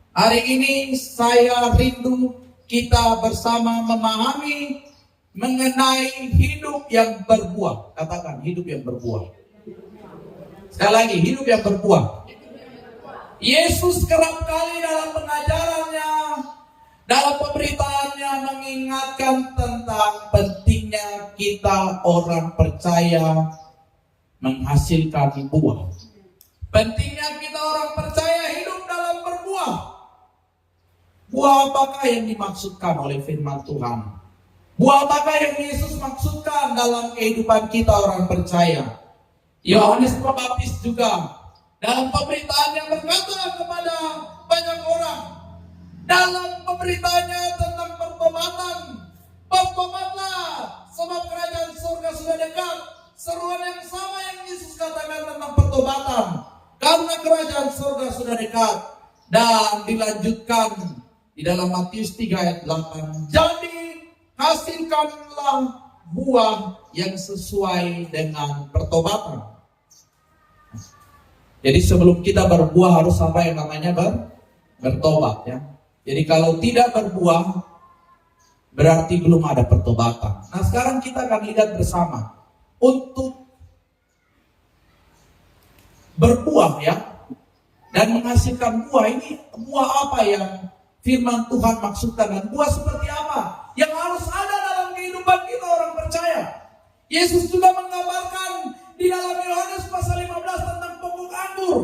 Hari ini saya rindu kita bersama memahami mengenai hidup yang berbuah. Katakan hidup yang berbuah. Sekali lagi, hidup yang berbuah. Yesus kerap kali dalam pengajarannya, dalam pemberitaannya mengingatkan tentang pentingnya kita orang percaya menghasilkan buah. Pentingnya kita orang percaya hidup dalam berbuah. Buah apakah yang dimaksudkan oleh firman Tuhan? Buah apakah yang Yesus maksudkan dalam kehidupan kita orang percaya? Yohanes Pembaptis juga dalam pemberitaannya berkata kepada banyak orang, dalam pemberitaannya tentang pertobatan, bertobatlah sebab kerajaan surga sudah dekat. Seruan yang sama yang Yesus katakan tentang pertobatan, karena kerajaan surga sudah dekat. Dan dilanjutkan di dalam Matius 3 ayat 8, jadi hasilkanlah buah yang sesuai dengan pertobatan. Jadi sebelum kita berbuah harus apa yang namanya bertobat ya. Jadi kalau tidak berbuah berarti belum ada pertobatan. Nah sekarang kita akan lihat bersama untuk berbuah ya dan menghasilkan buah. Ini buah apa yang firman Tuhan maksudkan dan buah seperti apa yang harus ada dalam kehidupan kita orang percaya. Yesus juga menggambarkan di dalam Yohanes pasal 15 tentang pokok anggur.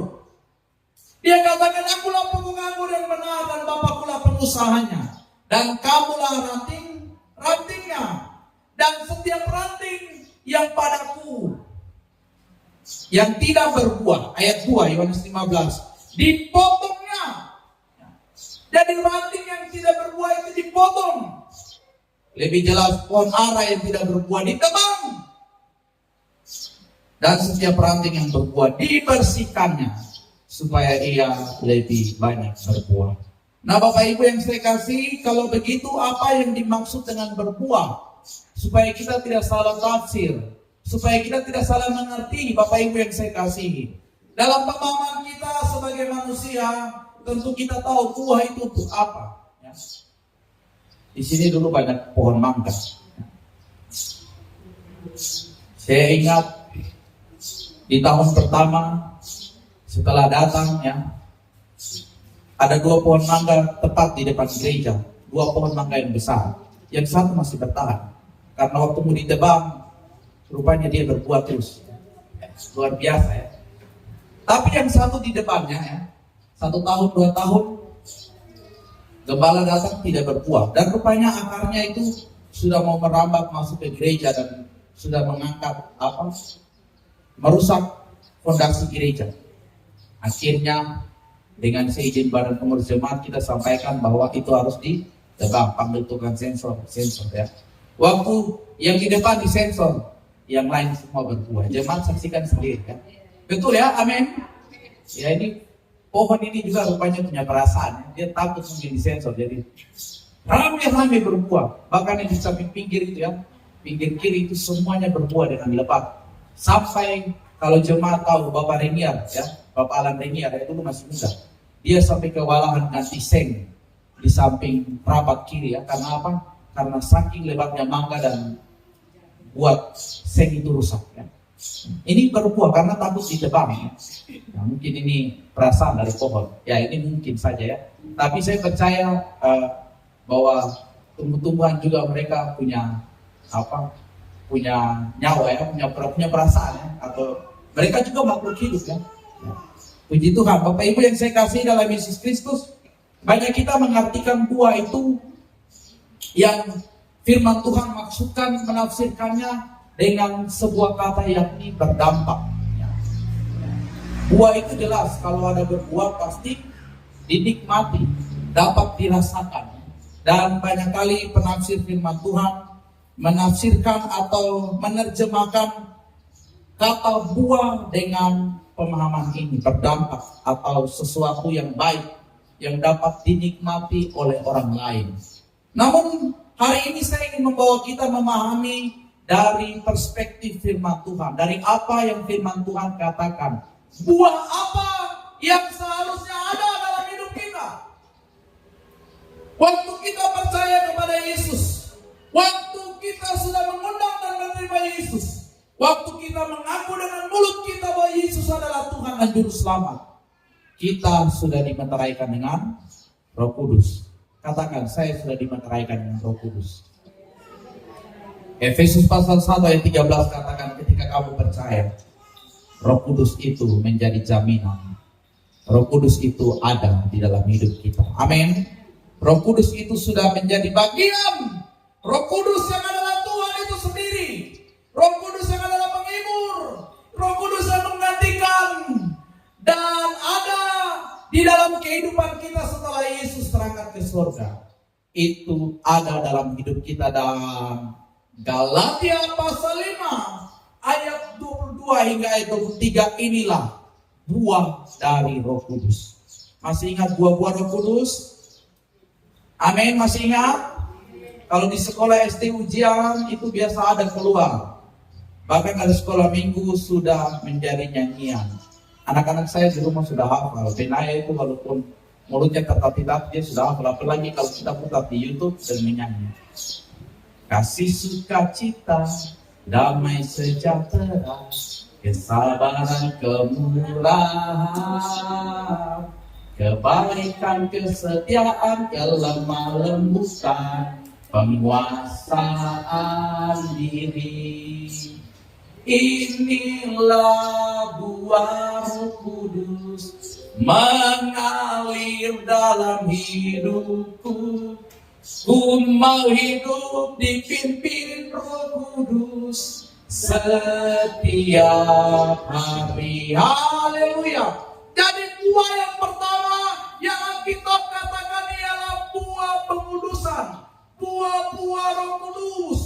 Dia katakan, akulah pokok anggur yang benar dan Bapakulah pengusahanya, dan kamulah rantingnya, dan setiap ranting yang padaku yang tidak berbuah, ayat 2 Yohanes 15, dipotongnya. Jadi ranting yang tidak berbuah itu dipotong. Lebih jelas, pohon ara yang tidak berbuah ditebang, dan setiap ranting yang berbuah dibersihkannya supaya ia lebih banyak berbuah. Nah Bapak Ibu yang saya kasih, kalau begitu apa yang dimaksud dengan berbuah? Supaya kita tidak salah tafsir, supaya kita tidak salah mengerti Bapak Ibu yang saya kasihi. Dalam pemahaman kita sebagai manusia, tentu kita tahu buah itu untuk apa ya. Di sini dulu banyak pohon mangga. Saya ingat di tahun pertama setelah datang ya, ada 2 pohon mangga tepat di depan gereja. 2 pohon mangga yang besar. Yang satu masih bertahan. Karena waktu mau ditebang, rupanya dia berbuah terus. Ya, luar biasa ya. Tapi yang satu di depannya ya, 1 tahun, 2 tahun, gembala datang tidak berbuah. Dan rupanya akarnya itu sudah mau merambat masuk ke gereja dan sudah mengangkat merusak fondasi gereja. Akhirnya dengan seizin badan pengurus jemaat kita sampaikan bahwa itu harus ditebang, panggil tukang sensor ya. Waktu yang di depan disensor, yang lain semua berbuah. Jemaat saksikan sendiri kan. Betul ya, amin. Ya ini pohon ini juga rupanya punya perasaan. Dia takut mungkin disensor, jadi rame-rame berbuah. Bahkan yang di samping pinggir itu ya, pinggir kiri itu semuanya berbuah dengan lebat. Sampai kalau jemaat tahu Bapak Reniar ya, Bapak Alan Reniar itu dulu masih muda. Dia sampai kewalahan ganti seng di samping perapat kiri ya. Karena apa? Karena saking lebatnya mangga dan buat seng itu rusak ya. Ini berbuah karena takut ditebang ya. Nah, mungkin ini perasaan dari pohon. Ya ini mungkin saja ya. Tapi saya percaya bahwa tumbuh-tumbuhan juga mereka punya punya nyawa ya, punya perasaan ya. Atau mereka juga makhluk hidup ya. Puji Tuhan, Bapak Ibu yang saya kasih dalam Yesus Kristus, banyak kita mengartikan buah itu yang firman Tuhan maksudkan menafsirkannya dengan sebuah kata yakni berdampak. Buah itu jelas kalau ada berbuah pasti dinikmati, dapat dirasakan. Dan banyak kali penafsir firman Tuhan menafsirkan atau menerjemahkan kata buah dengan pemahaman ini, berdampak atau sesuatu yang baik yang dapat dinikmati oleh orang lain. Namun hari ini saya ingin membawa kita memahami dari perspektif firman Tuhan, dari apa yang firman Tuhan katakan. Buah apa yang seharusnya ada dalam hidup kita? Waktu kita sudah mengundang dan menerima Yesus, waktu kita mengaku dengan mulut kita bahwa Yesus adalah Tuhan dan Juru Selamat, kita sudah dimeteraikan dengan Roh Kudus. Katakan, saya sudah dimeteraikan dengan Roh Kudus. Efesus pasal 1 ayat 13 katakan, ketika kamu percaya, Roh Kudus itu menjadi jaminan. Roh Kudus itu ada di dalam hidup kita. Amin. Roh Kudus itu sudah menjadi bagian. Roh Kudus yang adalah Tuhan itu sendiri. Roh Kudus yang adalah penghibur. Roh Kudus yang menggantikan. Dan ada di dalam kehidupan kita setelah Yesus terangkat ke surga. Itu ada dalam hidup kita. Dalam Galatia pasal 5 ayat 22 hingga ayat 23, inilah buah dari Roh Kudus. Masih ingat buah-buah Roh Kudus? Amin, masih ingat? Kalau di sekolah SD ujian itu biasa ada keluar. Bahkan ada sekolah minggu sudah menjadi nyanyian. Anak-anak saya di rumah sudah hafal. Benaya itu walaupun mulutnya tetap-tetap dia sudah hafal. Apalagi kalau kita putar di YouTube dan menyanyi. Kasih sukacita, damai sejahtera, kesabaran, kemurahan, kebaikan, kesetiaan, kelemah lembutan, penguasaan diri. Inilah buah Roh Kudus mengalir dalam hidupku. Ku mau hidup dipimpin Roh Kudus setiap hari. Haleluya. Jadi buah yang pertama yang Alkitab katakan ialah buah pengudusan. Buah-buah Roh Kudus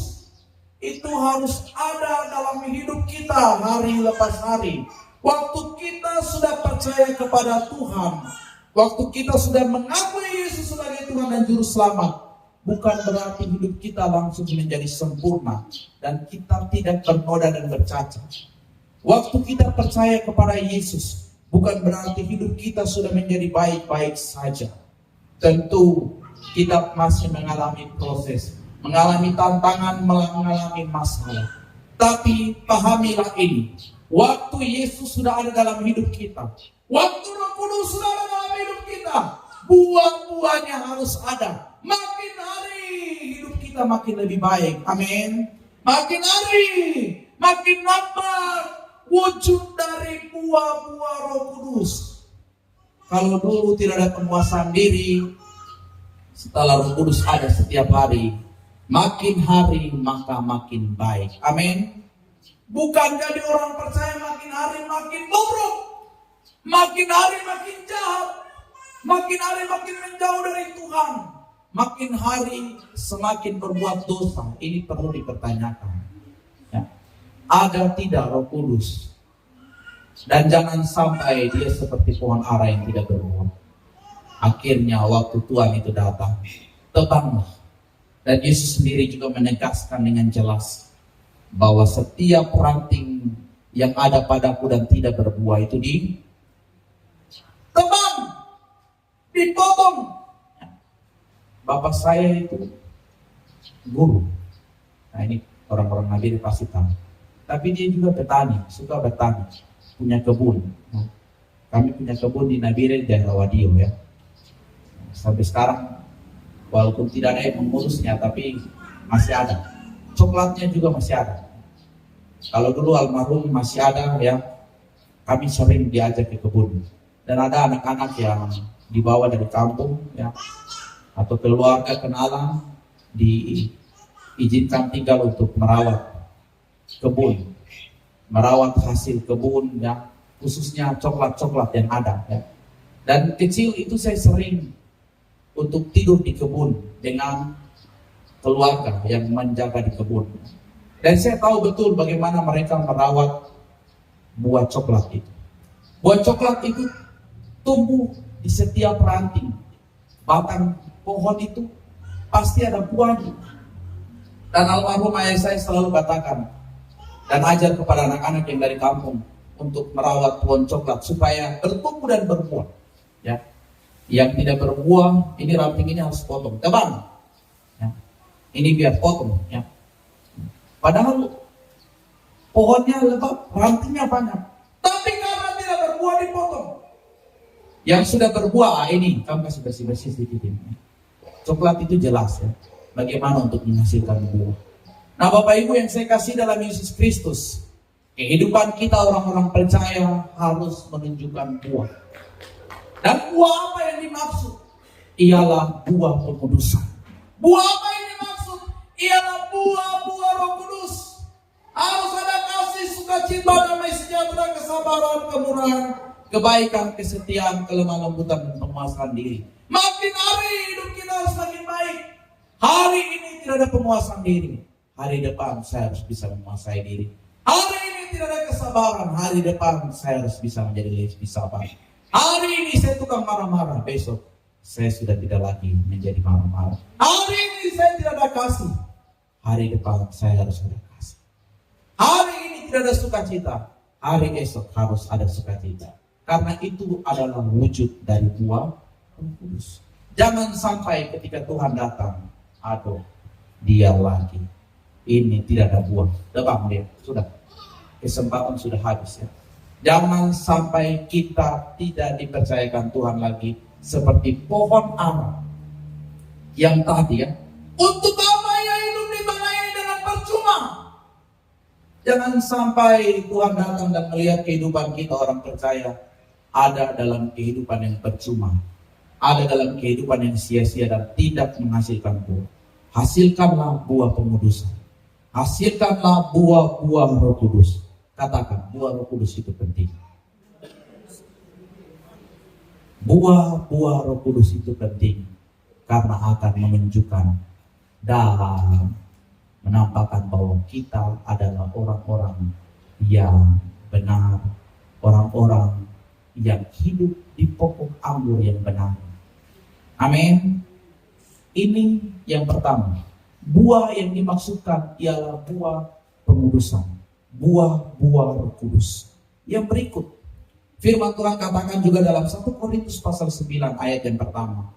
itu harus ada dalam hidup kita hari lepas hari. Waktu kita sudah percaya kepada Tuhan, waktu kita sudah mengakui Yesus sebagai Tuhan dan Juru Selamat, bukan berarti hidup kita langsung menjadi sempurna dan kita tidak bernoda dan bercacat. Waktu kita percaya kepada Yesus, bukan berarti hidup kita sudah menjadi baik-baik saja. Tentu kita masih mengalami proses, mengalami tantangan, mengalami masalah. Tapi pahamilah ini, waktu Yesus sudah ada dalam hidup kita, waktu Roh Kudus sudah ada dalam hidup kita, buah-buahnya harus ada. Makin hari hidup kita makin lebih baik. Amin. Makin hari makin nampak wujud dari buah-buah Roh Kudus. Kalau dulu tidak ada penguasaan diri, setelah Roh Kudus ada setiap hari, makin hari maka makin baik. Amin. Bukan jadi orang percaya makin hari makin bobrok, makin hari makin jahat, makin hari makin menjauh dari Tuhan, makin hari semakin berbuat dosa. Ini perlu dipertanyakan, ya. Ada tidak Roh Kudus? Dan jangan sampai dia seperti pohon ara yang tidak berbuah. Akhirnya waktu Tuhan itu datang, tebanglah. Dan Yesus sendiri juga menegaskan dengan jelas bahwa setiap ranting yang ada padaku dan tidak berbuah itu ditebang, dipotong. Bapak saya itu guru. Nah ini orang-orang Nabi pasti tahu. Tapi dia juga petani, suka bertani, punya kebun. Nah, kami punya kebun di Nabire, daerah Wadio ya. Sampai sekarang walaupun tidak ada yang mengurusnya, tapi masih ada. Coklatnya juga masih ada. Kalau dulu almarhum masih ada ya, kami sering diajak ke kebun. Dan ada anak-anak yang dibawa dari kampung ya, atau keluarga kenalan, diizinkan tinggal untuk merawat kebun, merawat hasil kebun ya, khususnya coklat-coklat yang ada ya. Dan kecil itu saya sering untuk tidur di kebun dengan keluarga yang menjaga di kebun. Dan saya tahu betul bagaimana mereka merawat buah coklat itu. Buah coklat itu tumbuh di setiap ranting. Batang pohon itu pasti ada buahnya. Dan almarhum ayah saya selalu katakan dan ajar kepada anak-anak yang dari kampung untuk merawat pohon coklat supaya bertumbuh dan berbuah. Ya. Yang tidak berbuah, ini ranting ini harus potong, tebang. Ya. Ini biar potong ya. Padahal pohonnya lebat, rantingnya banyak. Tapi karena tidak berbuah dipotong. Yang sudah berbuah ini, kamu kasih bersih-bersih sedikit ini. Coklat itu jelas ya. Bagaimana untuk menghasilkan buah. Nah Bapak Ibu yang saya kasih dalam Yesus Kristus, kehidupan kita orang-orang percaya harus menunjukkan buah. Dan buah apa yang dimaksud? Ialah buah pengudusan. Buah apa yang dimaksud? Ialah buah-buah Roh Kudus. Harus ada kasih, sukacita, damai sejahtera, kesabaran, kemurahan, kebaikan, kesetiaan, kelemah lembutan, dan penguasaan diri. Makin hari hidup kita harus makin baik. Hari ini tidak ada penguasaan diri. Hari depan saya harus bisa menguasai diri. Hari ini tidak ada kesabaran. Hari depan saya harus bisa menjadi lebih sabar. Hari ini saya tukang marah-marah. Besok saya sudah tidak lagi menjadi marah-marah. Hari ini saya tidak ada kasih. Hari depan saya harus ada kasih. Hari ini tidak ada sukacita. Hari esok harus ada sukacita. Karena itu adalah wujud dari buah Roh Kudus. Jangan sampai ketika Tuhan datang, aduh, dia lagi. Ini tidak ada buah. Tebang dia, sudah. Kesempatan sudah habis ya. Jangan sampai kita tidak dipercayakan Tuhan lagi seperti pohon ara yang tadi ya. Untuk apa ya hidup di tanah ini dengan percuma? Jangan sampai Tuhan datang dan melihat kehidupan kita orang percaya ada dalam kehidupan yang percuma, ada dalam kehidupan yang sia-sia dan tidak menghasilkan buah. Hasilkanlah buah pengudusan. Hasilkanlah buah-buah Roh Kudus. Katakan, buah Roh Kudus itu penting. Buah-buah Roh Kudus itu penting karena akan menunjukkan dan menampakkan bahwa kita adalah orang-orang yang benar, orang-orang yang hidup di pokok anggur yang benar. Amin. Ini yang pertama. Buah yang dimaksudkan ialah buah pengudusan, buah-buah Roh Kudus. Yang berikut, firman Tuhan katakan juga dalam 1 Korintus pasal 9 ayat yang pertama.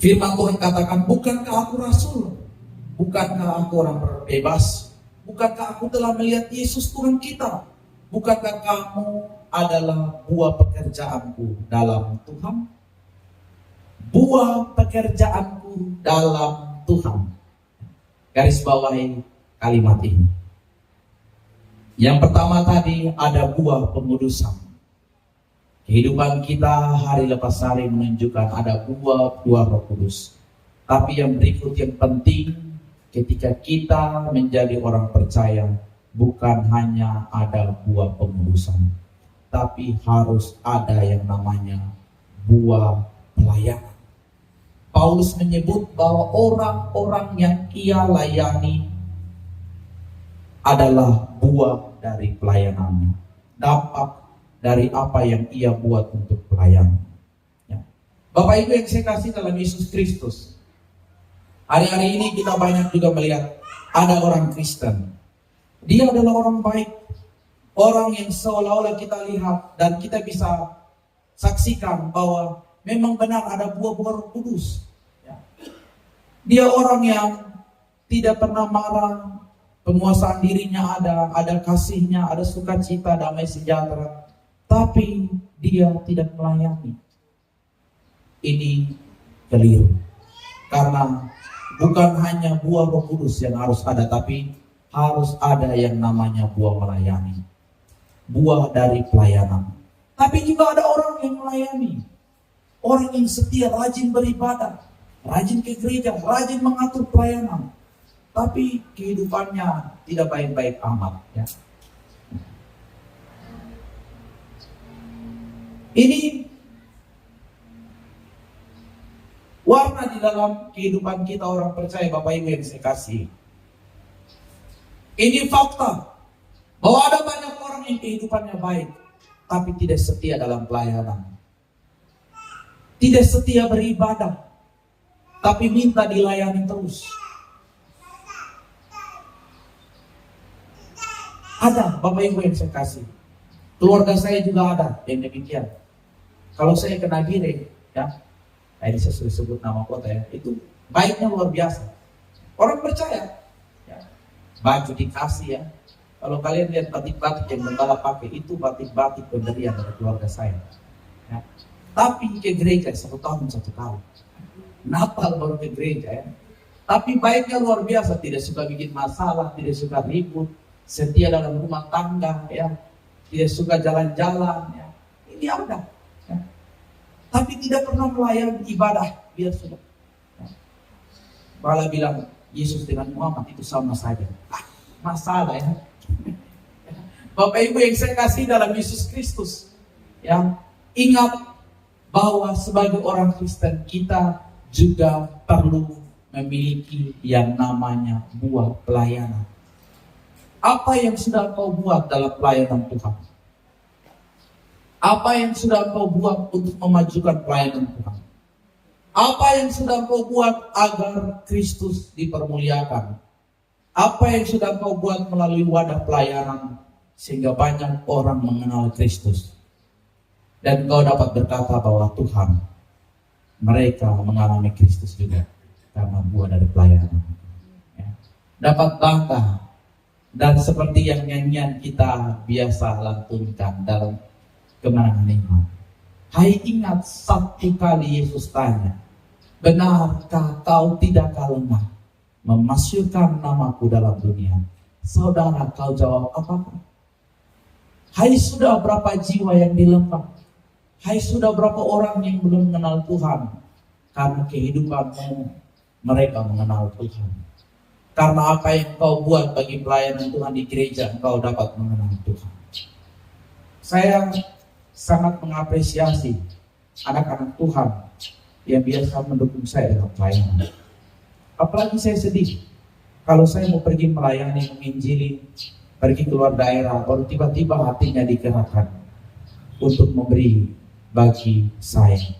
Firman Tuhan katakan, bukankah aku rasul? Bukankah aku orang bebas? Bukankah aku telah melihat Yesus Tuhan kita? Bukankah kamu adalah buah pekerjaanku dalam Tuhan? Buah pekerjaanku dalam Tuhan. Garis bawahi kalimat ini. Yang pertama tadi ada buah pengudusan. Kehidupan kita hari lepas hari menunjukkan ada buah-buah Roh Kudus. Tapi yang berikut yang penting ketika kita menjadi orang percaya, bukan hanya ada buah pengudusan, tapi harus ada yang namanya buah pelayanan. Paulus menyebut bahwa orang-orang yang ia layani adalah buah dari pelayanannya, dampak dari apa yang ia buat untuk pelayan. Ya. Bapak Ibu yang saya kasih dalam Yesus Kristus, hari-hari ini kita banyak juga melihat ada orang Kristen. Dia adalah orang baik, orang yang seolah-olah kita lihat dan kita bisa saksikan bahwa memang benar ada buah-buah Roh Kudus. Ya. Dia orang yang tidak pernah marah, penguasaan dirinya ada kasihnya, ada sukacita, damai sejahtera. Tapi dia tidak melayani. Ini keliru. Karena bukan hanya buah Roh Kudus yang harus ada, tapi harus ada yang namanya buah melayani. Buah dari pelayanan. Tapi juga ada orang yang melayani. Orang yang setia, rajin beribadah, rajin ke gereja, rajin mengatur pelayanan. Tapi kehidupannya tidak baik-baik amat. Ya. Ini warna di dalam kehidupan kita orang percaya, Bapak Ibu yang saya kasih. Ini fakta bahwa ada banyak orang yang kehidupannya baik, tapi tidak setia dalam pelayanan. Tidak setia beribadah, tapi minta dilayani terus. Ada Bapak Ibu yang saya kasih. Keluarga saya juga ada yang demikian. Kalau saya kena gire, ya, ini saya sudah sebut nama kota ya, itu Baiknya luar biasa. Orang percaya. Ya. Baju dikasih ya. Kalau kalian lihat batik-batik yang gembala pakai, itu batik-batik pemberian dari keluarga saya. Ya. Tapi ke gereja 1 tahun 1 kali. Natal baru ke gereja ya. Tapi baiknya luar biasa, tidak suka bikin masalah, tidak suka ribut, setia dalam rumah tangga ya, tidak suka jalan-jalan ya. Ini ada. Ya. Tapi tidak pernah melayani ibadah, biar sudah. Ya. Bala bilang Yesus dengan Muhammad itu sama saja. Masalah ya. Bapak Ibu yang saya kasih dalam Yesus Kristus, ya, ingat bahwa sebagai orang Kristen kita juga perlu memiliki yang namanya buah pelayanan. Apa yang sudah kau buat dalam pelayanan Tuhan? Apa yang sudah kau buat untuk memajukan pelayanan Tuhan? Apa yang sudah kau buat agar Kristus dipermuliakan? Apa yang sudah kau buat melalui wadah pelayanan sehingga banyak orang mengenal Kristus? Dan kau dapat berkata bahwa Tuhan, mereka mengalami Kristus juga karena buah dari pelayanan. Ya. Dapat bangga. Dan seperti yang nyanyian kita biasa lantunkan dalam kemenangan iman. Hai ingat, satu kali Yesus tanya, benarkah kau tidak lengah memasukkan namaku dalam dunia? Saudara, kau jawab apakah? Hai, sudah berapa jiwa yang dilempar? Hai, sudah berapa orang yang belum mengenal Tuhan? Karena kehidupanmu mereka mengenal Tuhan. Karena apa yang kau buat bagi pelayanan Tuhan di gereja, engkau dapat mengenal Tuhan. Saya sangat mengapresiasi anak-anak Tuhan yang biasa mendukung saya dalam pelayanan. Apalagi saya sedih kalau saya mau pergi melayani, menginjili, pergi keluar daerah, baru tiba-tiba hatinya digerakkan untuk memberi bagi saya,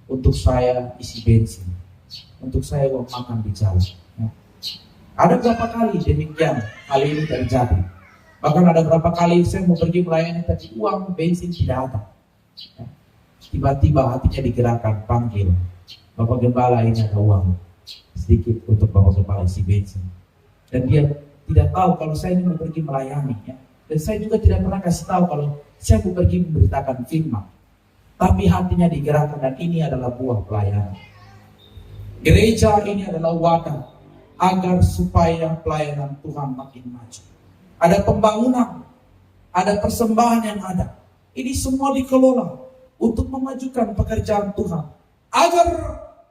untuk saya isi bensin, untuk saya uang makan di jalan. Ya. Ada berapa kali demikian hal ini terjadi. Bahkan ada berapa kali saya mau pergi melayani tapi uang bensin tidak ada. Ya. Tiba-tiba hatinya digerakkan, panggil Bapak Gembala, ini ada uang sedikit untuk Bapak Gembala isi bensin. Dan dia tidak tahu kalau saya ini mau pergi melayani. Ya. Dan saya juga tidak pernah kasih tahu kalau saya mau pergi memberitakan firman. Tapi hatinya digerakkan dan ini adalah buah pelayanan. Gereja ini adalah wadah agar supaya pelayanan Tuhan makin maju. Ada pembangunan, ada persembahan yang ada. Ini semua dikelola untuk memajukan pekerjaan Tuhan. Agar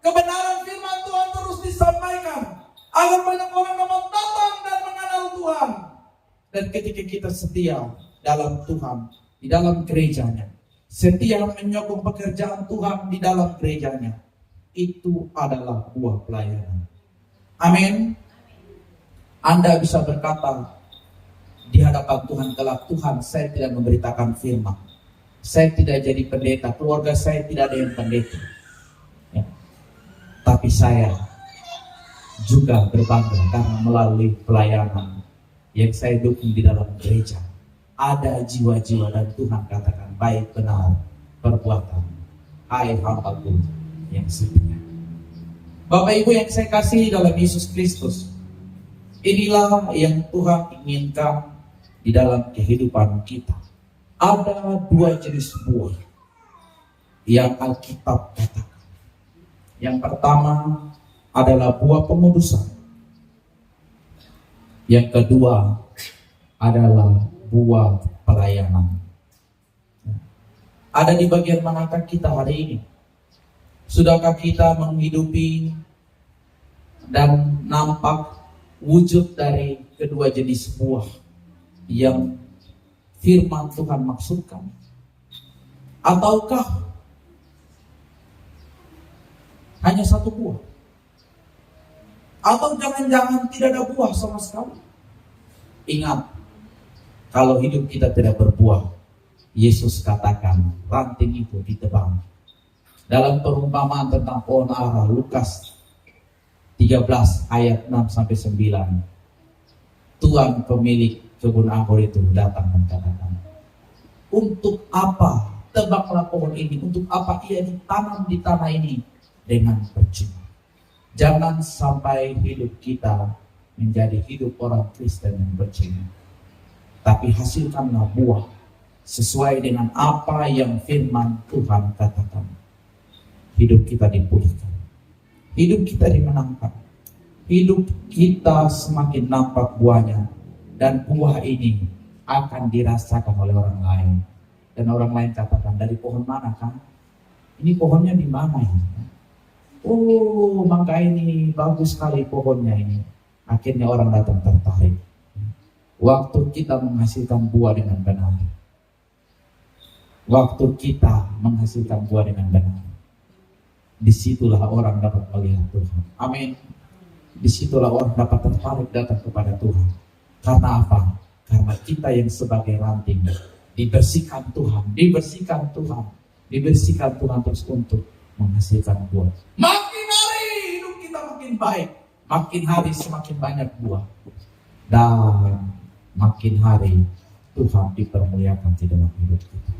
kebenaran firman Tuhan terus disampaikan. Agar banyak orang dapat datang dan mengenal Tuhan. Dan ketika kita setia dalam Tuhan, di dalam gerejanya, setia menyokong pekerjaan Tuhan di dalam gerejanya, itu adalah buah pelayanan. Amin. Anda bisa berkata di hadapan Tuhan kelak, Tuhan, saya tidak memberitakan firman, saya tidak jadi pendeta, keluarga saya tidak ada yang pendeta, ya. Tapi saya juga berbangga karena melalui pelayanan yang saya dukung di dalam gereja, ada jiwa-jiwa dan Tuhan katakan baik benar perbuatan, hai hambaku yang setia. Bapak Ibu yang saya kasih dalam Yesus Kristus, inilah yang Tuhan inginkan di dalam kehidupan kita. Ada 2 jenis buah yang Alkitab katakan. Yang pertama adalah buah pengudusan. Yang kedua adalah buah pelayanan. Ada di bagian manakah kita hari ini? Sudahkah kita menghidupi dan nampak wujud dari kedua jenis buah yang firman Tuhan maksudkan? Ataukah hanya satu buah? Atau jangan-jangan tidak ada buah sama sekali? Ingat, kalau hidup kita tidak berbuah, Yesus katakan ranting itu ditebang. Dalam perumpamaan tentang pohon ara, Lukas 13 ayat 6-9, Tuhan pemilik kebun anggur itu datang dan katakan, untuk apa tebanglah pohon ini, untuk apa ia ditanam di tanah ini dengan percuma. Jangan sampai hidup kita menjadi hidup orang Kristen yang bercengeng, tapi hasilkanlah buah sesuai dengan apa yang firman Tuhan katakan. Hidup kita dipulihkan, hidup kita dimenangkan, hidup kita semakin nampak buahnya, dan buah ini akan dirasakan oleh orang lain. Dan orang lain katakan, dari pohon mana kan? Ini pohonnya di mana ini? Oh, mangga ini bagus sekali pohonnya ini. Akhirnya orang datang tertarik. Waktu kita menghasilkan buah dengan benar, waktu kita menghasilkan buah dengan benar, disitulah orang dapat melihat Tuhan. Amin. Disitulah orang dapat tertarik datang kepada Tuhan. Karena apa? Karena kita yang sebagai ranting dibersihkan Tuhan, dibersihkan Tuhan, dibersihkan Tuhan terus untuk menghasilkan buah. Makin hari hidup kita makin baik, makin hari semakin banyak buah, dan makin hari Tuhan dipermuliakan di dalam hidup kita.